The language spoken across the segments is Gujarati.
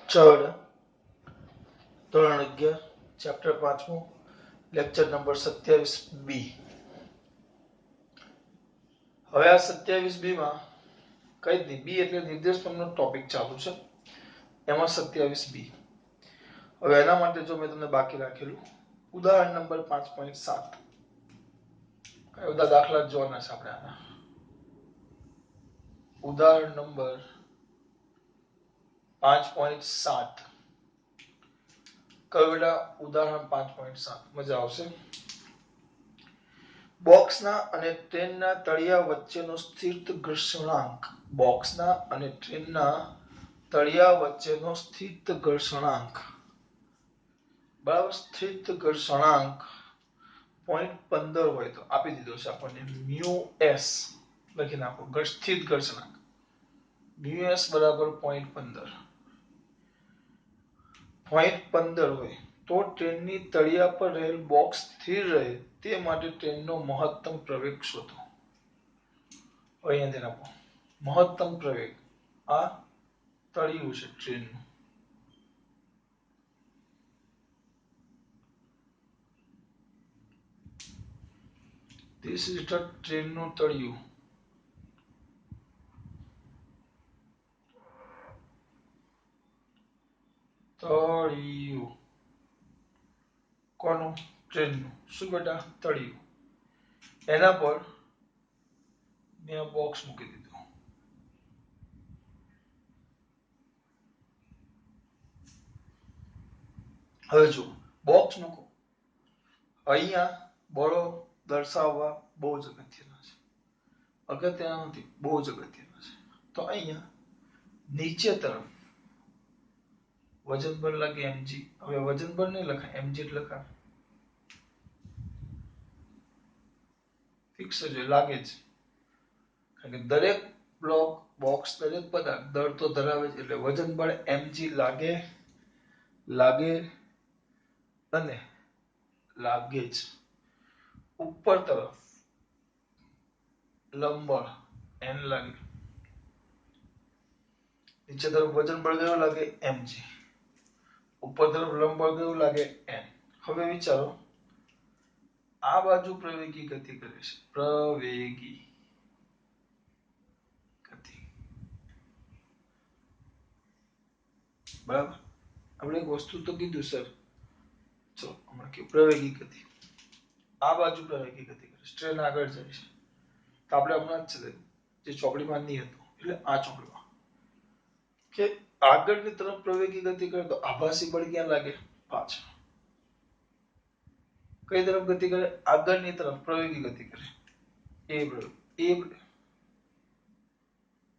ચડ ધોરણ 11 ચેપ્ટર 5 લેક્ચર નંબર 27B. હવે આ 27B માં કઈ નહીં, બી એટલે નિર્દેશકનો ટોપિક ચાલુ છે, એમાં 27B. હવે એના માટે જો મેં તમને બાકી રાખેલું ઉદાહરણ નંબર 5.7 કયા બધા દાખલા જોવાના છે આપણે આના. ઉદાહરણ નંબર 5.7 કયો બેટા? ઉદાહરણ 5.7 મજા આવશે. બોક્સના અને ટ્રેનના તળિયા વચ્ચેનો સ્થિર ઘર્ષણાંક. બોક્સના અને ટ્રેનના તળિયા વચ્ચેનો સ્થિર ઘર્ષણાંક, બરાબર, સ્થિર ઘર્ષણાંક 0.15 હોય તો આપી દીધો છે આપણને મ્યુ એસ લખી નાખો. સ્થિર ઘર્ષણાંક મ્યુ એસ બરાબર 0.15 હોય તો ટ્રેનની તળિયા પર રહેલ બોક્સ સ્થિર રહે તે માટે ટ્રેનનો મહત્તમ પ્રવેગ શોધો. અહીંયા ધ્યાન આપો, મહત્તમ પ્રવેગ આ તળિયું છે ટ્રેનનું. this is the ટ્રેનનું તળિયું. તળિયું કોનું? ટ્રેનનું. શું બેટા? તળિયું. એના પર મેં બોક્સ મૂકી દીધું. હવે જો બોક્સ મૂકો, અહીંયા બળો દર્શાવવા બહુ જ અગત્યના છે. અગત્યના નથી, બહુ જ અગત્યના છે. તો અહીંયા નીચે તરફ વજન બળ લાગે mg. હવે વજન બળ નહીં લખાય, mg જ લખાય. ફિક્સ છે, લાગે જ. કારણ કે દરેક બ્લોક, બોક્સ, દરેક પદાર્થ દળ તો ધરાવે છે, એટલે વજન બળ mg લાગે અને લાગે જ. ઉપર તરફ લંબબળ n લાગે, નીચે તરફ વજન બળ કયું લાગે? mg. ઉપર તરફ લંબબળ કયું લાગે? n. હવે વિચારો, આ બાજુ પ્રવેગી ગતિ કરે છે, પ્રવેગી ગતિ, બરાબર. આપણે એક વસ્તુ તો કીધું સર, ચલો હમણાં કે પ્રવેગી ગતિ. આ બાજુ પ્રવેગી ગતિ કરે છે, ટ્રેન આગળ જાય છે. તો આપણે હમણાં જ જે ચોકડીમાં નહીં હતું, એટલે આ ચોકડીમાં કે આગળની તરફ પ્રવેગી ગતિ કરે તો આભાસી બળ ક્યાં લાગે? પાછળ. કઈ તરફ ગતિ કરે? આગળની તરફ પ્રવેગી ગતિ કરે. એ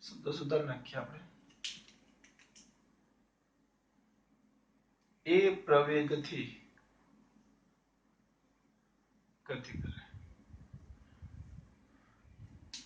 શબ્દ સુધાર નાખીએ આપણે. એ પ્રવેગથી ગતિ કરે.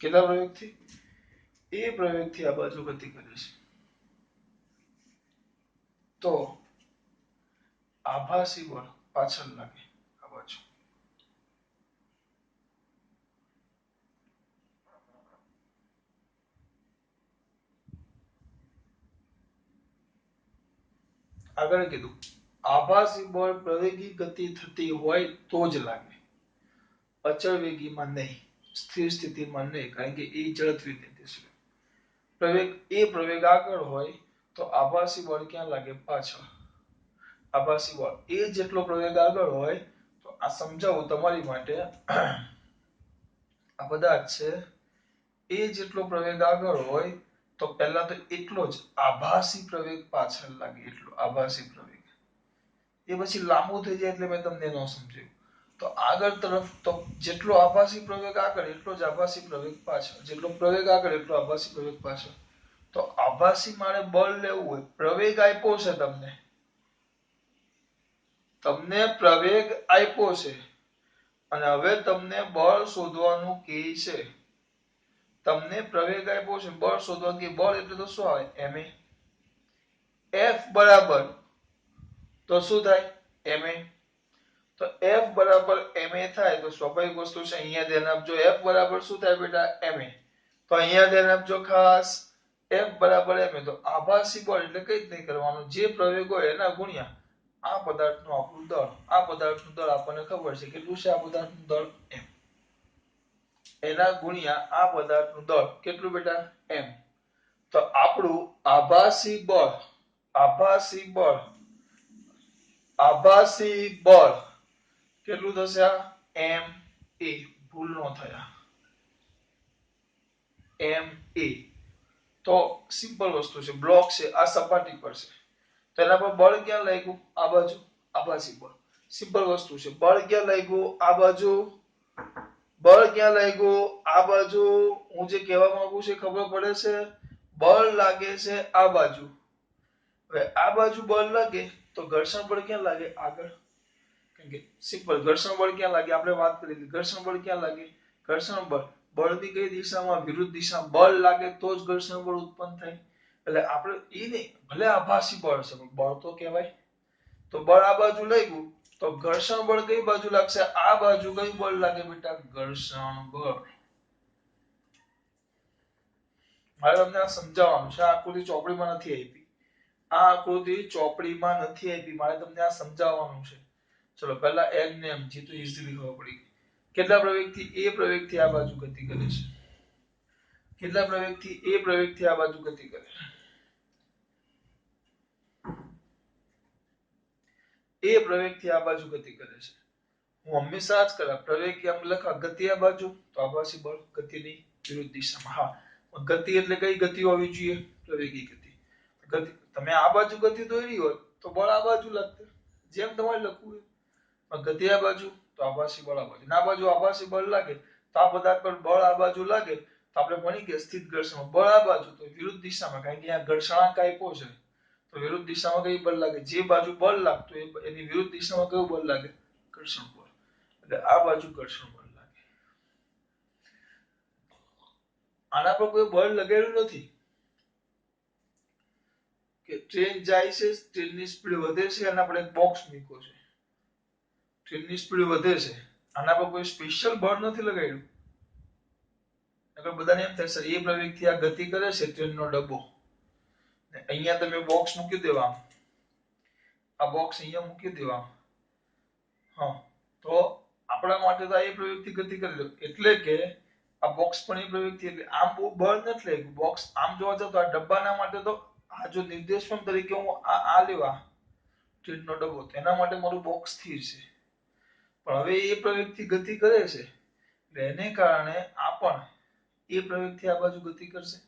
કેટલા પ્રવેગથી? એ પ્રવેગથી આ બાજુ ગતિ કરે છે. તો આભાસી બળ પાછળ લાગે, આ બાજુ. આગળ કીધું આભાસી બળ પ્રવેગી ગતિ થતી હોય તો જ લાગે, અચળ વેગીમાં નહીં, સ્થિર સ્થિતિમાં નહીં, કારણ કે એ જડત્વી નિર્દેશક. એ પ્રવેગ આગળ હોય તો આભાસી બળ ક્યાં લાગે? પાછળ. આભાસી બળ એ જેટલો પ્રવેગ આગળ હોય તો આ સમજાવું તમારી માટે, આ પદાર્થ છે, એ જેટલો પ્રવેગ આગળ હોય તો પહેલા તો એટલો જ આભાસી પ્રવેગ પાછળ લાગે, એટલો આભાસી પ્રવેગ. એ પછી લાંબુ થઈ જાય એટલે મેં તમને ન સમજાવ્યું. તો આગળ તરફ તો જેટલો આભાસી પ્રવેગ આગળ એટલો જ આભાસી પ્રવેગ પાછળ, જેટલો પ્રવેગ આગળ એટલો આભાસી પ્રવેગ પાછળ. તો આભાસી મારે બળ લેવું હોય, પ્રવેગ આપ્યો છે તમને પ્રવેગ આપ્યો છે અને હવે તમને બળ શોધવાનું કહે છે. તમને પ્રવેગ આપ્યો છે, બળ શોધવાનું કે, બળ એટલે તો શું આવે? ma. f બરાબર તો શું થાય? ma. તો f બરાબર ma થાય તો સ્વાભાવિક વસ્તુ છે, અહીંયા ધ્યાન આપજો, f બરાબર શું થાય બેટા? ma. તો અહીંયા ધ્યાન આપજો ખાસ, F બરાબર m તો આભાસી બળ એટલે કઈ જ નહીં કરવાનું, જે પ્રવેગ હોય એના ગુણ્યા આ પદાર્થનું આપણું દળ. આ પદાર્થનું દળ આપણને ખબર છે કેટલું છે, આ પદાર્થનું દળ m, એના ગુણ્યા આ પદાર્થનું દળ કેટલું બેટા m. તો આપણું આભાસી બળ, આભાસી બળ, આભાસી બળ કેટલું થશે, આ m a, ભૂલ નો થયા, m a. તો સિમ્પલ વસ્તુ છે, બ્લોક છે, આ સપાટી પર છે, તેના પર બળ ક્યાં લાગ્યું, આ બાજુ, આભાસી બળ. સિમ્પલ વસ્તુ છે, બળ ક્યાં લાગ્યું, આ બાજુ, બળ ક્યાં લાગ્યું, આ બાજુ. હું જે કહેવા માંગુ છું ખબર પડે છે, બળ લાગે છે આ બાજુ. હવે આ બાજુ બળ લાગે તો ઘર્ષણ બળ ક્યાં લાગે, આગળ. કે સિમ્પલ ઘર્ષણ બળ ક્યાં લાગે, આપણે વાત કરી હતી, ઘર્ષણ બળ ક્યાં લાગે, ઘર્ષણ બળ બળની કઈ દિશામાં, વિરુદ્ધ દિશામાં બળ લાગે તો જ ઘર્ષણ બળ ઉત્પન્ન થાય. એટલે આપણે ઈ નહીં, ભલે આભાસી બળ છે પણ બળ તો કહેવાય. તો બળ આ બાજુ લાગ્યું તો ઘર્ષણ બળ કઈ બાજુ લાગશે, આ બાજુ. કયું બળ લાગે બેટા, ઘર્ષણ બળ. મારે તમને આ સમજાવવાનું છે, આ આકૃતિ ચોપડીમાં નથી આપી, આ આકૃતિ ચોપડીમાં નથી આપી, મારે તમને આ સમજાવવાનું છે. ચલો પહેલા n ને m જીતું ઈઝીલી ખબર પડી ગઈ. કેટલા પ્રવેગથી, એ પ્રવેગથી આ બાજુ ગતિ કરે છે, કેટલા પ્રવેગથી, એ પ્રવેગથી આ બાજુ ગતિ કરે છે, એ પ્રવેગથી આ બાજુ ગતિ કરે છે. હું હંમેશા જ કરા, પ્રવેગ એમ લખા, ગતિ આ બાજુ તો આભાસી બળ ગતિની વિરુદ્ધ દિશામાં. હા, ગતિ એટલે કઈ ગતિ હોવી જોઈએ, પ્રવેગી ગતિ. ગતિ તમે આ બાજુ ગતિ દોરી હોય તો બળ આ બાજુ લાગશે, જેમ તમારે લખવું હોય. ગતિ આ બાજુ તો આભાસી બળ આ બાજુ, આ બાજુ આભાસી બળ લાગે તો આ પદાર્થ પર બળ આ બાજુ લાગે તો આપણે ભણી ગયા સ્થિત ઘર્ષણ બળ આ બાજુ તો વિરુદ્ધ દિશામાં, કારણ કે આ ઘર્ષણાંક આપ્યો છે તો વિરુદ્ધ દિશામાં કઈ બળ લાગે, જે બાજુ બળ લાગતું એની વિરુદ્ધ દિશામાં કયું બળ લાગે, ઘર્ષણ બળ. એટલે આ બાજુ ઘર્ષણ બળ લાગે. આના પર કોઈ બળ લગાડ્યું નથી કે ટ્રેન જાય છે, ટ્રેનની સ્પીડ વધે છે, એના પર એક બોક્સ મૂક્યો છે, ટ્રેનની સ્પીડ વધે છે, આના પર કોઈ સ્પેશિયલ બળ નથી લગાડ્યું. નકર બધાને એમ થાય સર એ પ્રવેગથી આ ગતિ કરે છે ટ્રેનનો ડબ્બો, અહીંયા તમે બોક્સ મૂકી દેવા, આ બોક્સ અહીંયા મૂકી દેવા, હા, તો આપણા માટે તો આ એ પ્રવેગથી ગતિ કરી લો, એટલે કે આ બોક્સ પણ એ પ્રવેગથી, એટલે આમ બહુ બળ નથી લાગ્યું. બોક્સ આમ જોવા જાવ તો આ ડબ્બાના માટે તો આ જો નિર્દેશક તરીકે હું આ લેવા ટ્રેનનો ડબ્બો, તેના માટે મારું બોક્સ સ્થિર છે. પણ હવે એ પ્રવેગથી ગતિ કરે છે એટલે એને કારણે આ પણ એ પ્રવેગથી આ બાજુ ગતિ કરશે,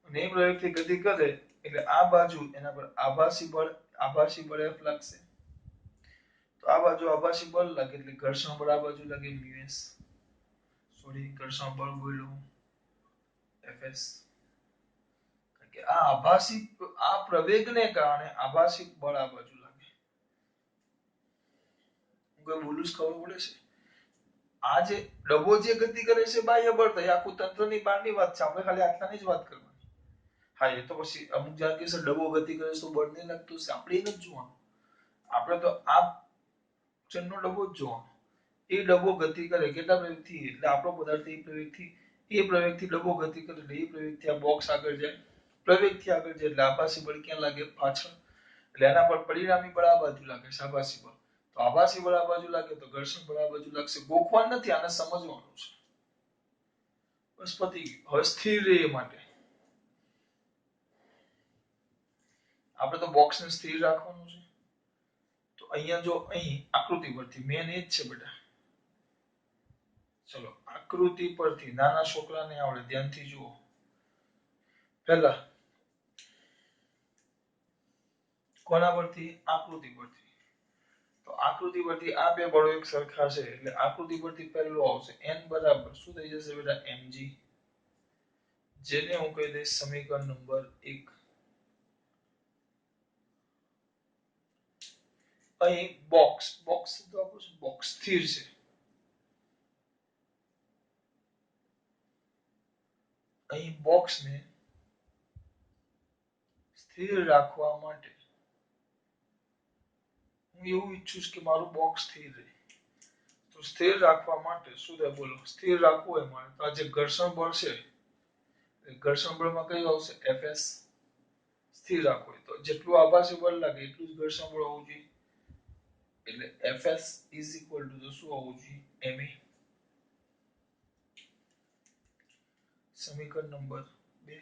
અને એ પ્રવેગથી ગતિ કરે એટલે આ બાજુ એના પર આભાસી બળ F લાગશે. તો આ બાજુ આભાસી બળ લાગે એટલે ઘર્ષણ બળ આ બાજુ લાગે μs, સોરી ઘર્ષણ બળ બોલ્યો Fs. કે આ આભાસી, આ પ્રવેગને કારણે આભાસી બળ આ બાજુ લાગે. હું કઈ બોલું છું ખબર પડે છે. આ જે ડબ્બો જે ગતિ કરે છે બાહ્ય બળ, તો આખું તંત્રની બહારની વાત છે, આપણે ખાલી આટલાની જ વાત કરવાની. હા, એ તો પછી અમુક જાણ કે સર ડબ્બો ગતિ કરે છે તો બળ નહીં લાગતું, આપણે એ નથી જોવાનું. આપણે તો આ ટ્રેનનો ડબ્બો જ જોવાનો. એ ડબ્બો ગતિ કરે કેટલા પ્રવેગથી, એટલે આપણો પદાર્થ એ પ્રવેગથી ડબ્બો ગતિ કરે એટલે એ પ્રવેગથી આ બોક્સ આગળ જાય, પ્રવેગથી આગળ જાય એટલે આભાસી બળ ક્યાં લાગે, પાછળ. એટલે એના પર પરિણામી બળ આ બાજુ લાગે છે, આભાસી બળ. તો આભાસી બળ આ બાજુ લાગે તો ઘર્ષણ બળ આ બાજુ લાગશે. ગોખવાનું નથી, આને સમજવાનું છે. બસ પતી ગયું. હવે સ્થિર રહે એ માટે આપણે તો બોક્સને સ્થિર રાખવાનું છે. તો અહીંયા જો અહીં આકૃતિ પરથી મેન એ જ છે બેટા. ચલો આકૃતિ પરથી, નાના છોકરાને આવડે, ધ્યાનથી જુઓ. પહેલા કોના પરથી, આકૃતિ પરથી. તો આકૃતિ પરથી આ બે બળો એક સરખા છે એટલે આકૃતિ પરથી પહેલું આવશે n બરાબર શું થઈ જશે બેટા, mg, જેને હું કહી દઈશ સમીકરણ નંબર 1. અહીં બોક્સ તો આપણું બોક્સ સ્થિર છે, અહીં બોક્સને સ્થિર રાખવા માટે હું એવું ઈચ્છું છું કે મારું બોક્સ સ્થિર રહે. તો સ્થિર રાખવા માટે શું થાય બોલો, સ્થિર રાખવું હોય મારે તો આ જે ઘર્ષણ બળ છે ઘર્ષણ બળમાં કયું આવશે Fs સ્થિર રાખો તો જેટલું આભાસી બળ લાગે એટલું જ ઘર્ષણ બળ હોવું જોઈએ એટલે Fs = શું હોવું જોઈએ ma સમીકરણ નંબર 2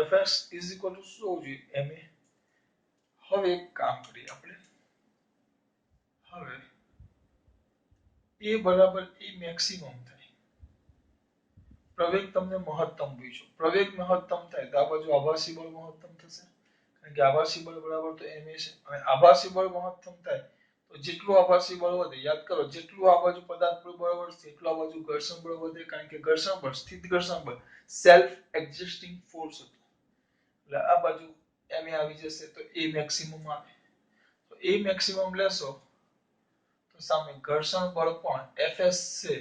Fs = શું હોવું જોઈએ ma હવે એક કામ કરીએ આપણે હવે a બરાબર e મેક્સિમમ થાય પ્રવેગ તમને મહત્તમ પૂછ્યો પ્રવેગ મહત્તમ થાય તો આ બાજુ આભાસી બળ મહત્તમ થશે કારણ કે આભાસી બળ બરાબર તો ma છે અને આભાસી બળ મહત્તમ થાય તો જેટલું આભાસી બળ વધે યાદ કરો જેટલું આ બાજુ પદાર્થ પર બળ વધશે એટલું આ બાજુ ઘર્ષણ બળ વધે કારણ કે ઘર્ષણ બળ સ્થિત ઘર્ષણ બળ સેલ્ફ એક્ઝિસ્ટિંગ ફોર્સ હતો એટલે આ બાજુ ma આવી જશે તો a મેક્સિમમ આવે તો a મેક્સિમમ લેશો તો સામે ઘર્ષણ બળ પણ Fs છે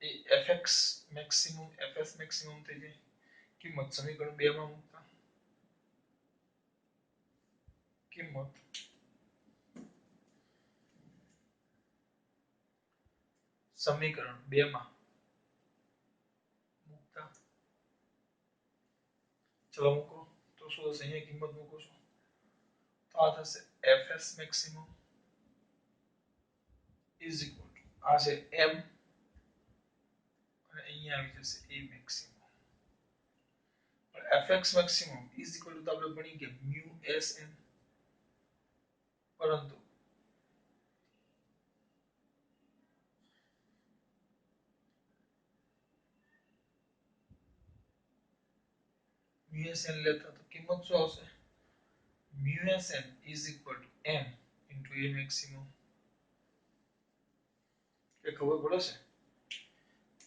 એ Fx મેક્સિમમ Fs મેક્સિમમ થઈ જાય કિંમત સમીકરણ 2 માં મૂકતા કિંમત સમીકરણ 2 માં મૂકતા ચલો મૂકો તો શું થશે અહીંયા કિંમત મૂકો છો તો આ થશે Fs મેક્સિમમ આ છે m અને અહીંયા આવી જશે a મેક્સિમમ Fx મેક્સિમમ તો આપણે ભણી ગયા mu sn પરંતુ mu sn લેતા તો કિંમત શું આવશે mu sn m a maximum એ ખબર પડે છે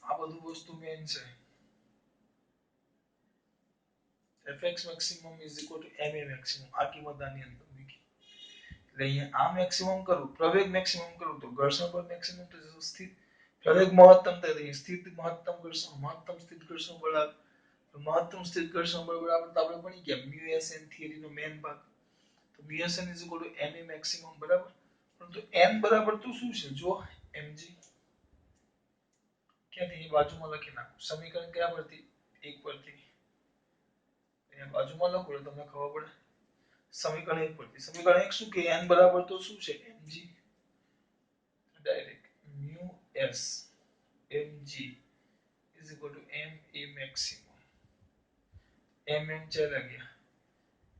આ બધું વસ્તુ મેન છે fx maximum ma maximum આ કિંમત આની અંદર મૂકી એટલે અહીંયા આ મેક્સિમમ કરું પ્રવેગ મેક્સિમમ કરું તો ઘર્ષણ બળ મેક્સિમમ તો સ્થિત પ્રવેગ મહત્તમ થાય સ્થિત મહત્તમ ઘર્ષણ મહત્તમ સ્થિત ઘર્ષણ બળ મહત્તમ સ્થિત ઘર્ષણ બળ બરાબર તો આપણે ભણી ગયા mu sn થિયરી નો મેન ભાગ તો mu sn ma maximum બરાબર પરંતુ n બરાબર તો શું છે જો mg ક્યાંથી બાજુમાં લખી નાખો સમીકરણ કયા પરથી એક પરથી અહીંયા બાજુમાં લખો એટલે તમને ખબર પડે સમીકરણ 1 પરથી સમીકરણ 1 શું કે n બરાબર તો શું છે mg direct mu s mg m a maximum mm ચલા ગયા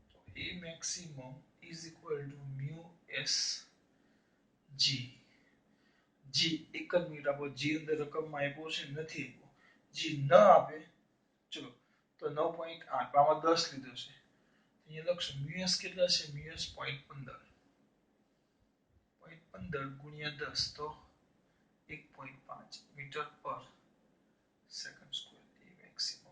તો a maximum mu s g g એક જ મિનિટ આપો g અંદર રકમમાં આપ્યો છે નથી g ન આપે ચલો તો 9.8 આમાં 10 લીધો છે અહીંયા લખશો mu s કેટલા છે mu s 0.15 ગુણ્યા 10 તો 1.5 મીટર પર સેકન્ડ સ્ક્વેર એ મેક્સિમમ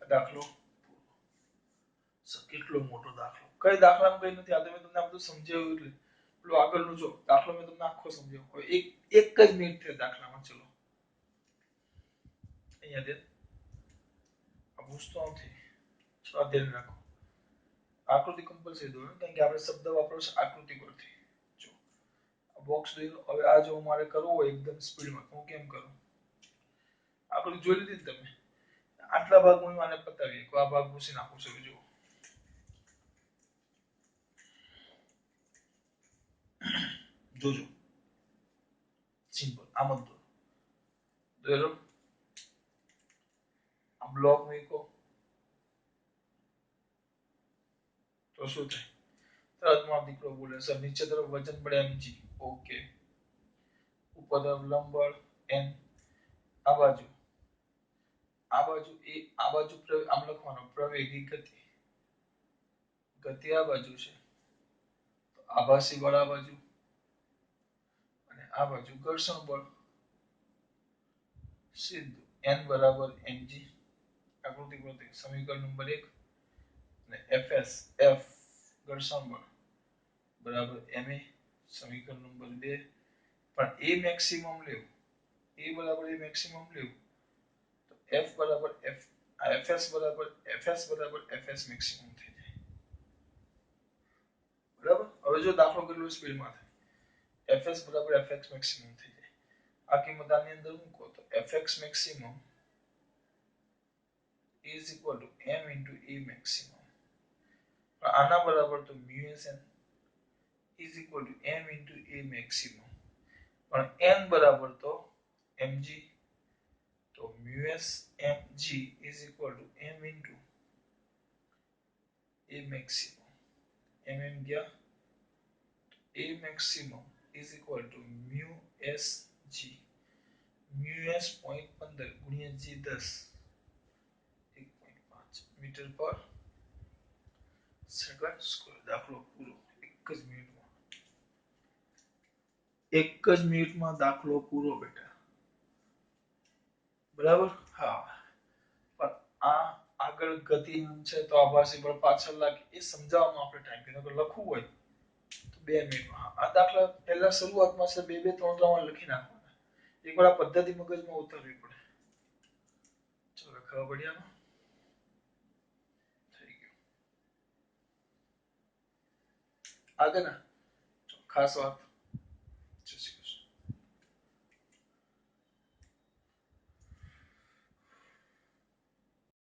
દાખલો કેટલો મોટો દાખલો કઈ દાખલામાં કઈ નથી આ તો મેં તમને આ બધું સમજાવ્યું એટલે પેલો આગળનું જો દાખલો મેં તમને આખો સમજાવ્યો હવે એક જ મિનિટ છે દાખલામાં ચલો અહીંયા દે આ પૂછતો નથી ચલો ધ્યાન રાખો આકૃતિ કમ્પલસરી દોરો કારણ કે આપણે શબ્દ વાપરો છે આકૃતિ પરથી જો આ બોક્સ દોરો હવે આ જો મારે કરવું હોય એકદમ સ્પીડમાં હું કેમ કરું આકૃતિ જોઈ લીધી તમે આટલા ભાગમાં હું આને પતાવીએ કે આ ભાગ ભૂસી નાખું છું જો જોજો સિમ્પલ આમ જ દોરો આ બ્લોક મૂકો તો શું થાય તરત માં દીકરો બોલે સર નીચે તરફ વજન પડે mg ઓકે ઉપર તરફ લંબ બળ n આ બાજુ આમ લખવાનો પ્રવેગી ગતિ આ બાજુ છે તો આભાસી બળ આ બાજુ અને આ બાજુ ઘર્ષણ બળ સીધું n બરાબર mg આકૃતિ પરથી સમીકરણ નંબર 1 અને fs f ઘર્ષણ બળ બરાબર ma સમીકરણ નંબર 2 પણ એ મેક્સિમમ લેવું, એ બરાબર એ મેક્સિમમ લેવું તો એફ બરાબર એફ એફએસ બરાબર એફએસ મેક્સિમમ થઈ જાય. બરાબર. હવે જો દાખલો કેટલો સ્પીડમાં થાય, એફએસ બરાબર એફએક્સ મેક્સિમમ થઈ જાય. આ કિંમત આની અંદર મૂકો તો FX maximum is equal to m into a maximum. આના બરાબર તો mu is equal to m into a maximum. પણ n બરાબર તો mg, તો mu s mg is equal to m into a maximum. mm ગયા, a maximum is equal to mu sg, mu s 0.15 ગુણ્યા g 10 1.5 મીટર પર સેકન્ડ સ્ક્વેર. દાખલો પૂરો. એક જ મિનિટમાં દાખલો પૂરો બેટા. બરાબર. હા, પણ આ આગળ ગતિ છે તો આભાસી બળ પાછળ લાગે એ સમજાવવામાં આપણે ટાઈમ કીધો કે લખવું હોય તો 2 મિનિટમાં. આ દાખલા પહેલા શરૂઆતમાં છે 2 2 3 3 લખી નાખવાના. એકવાર આ પદ્ધતિ મગજમાં ઉતારવી પડે. ચલો ખબર પડી આનો? થઈ ગયું. આગળ ના ખાસ વાત.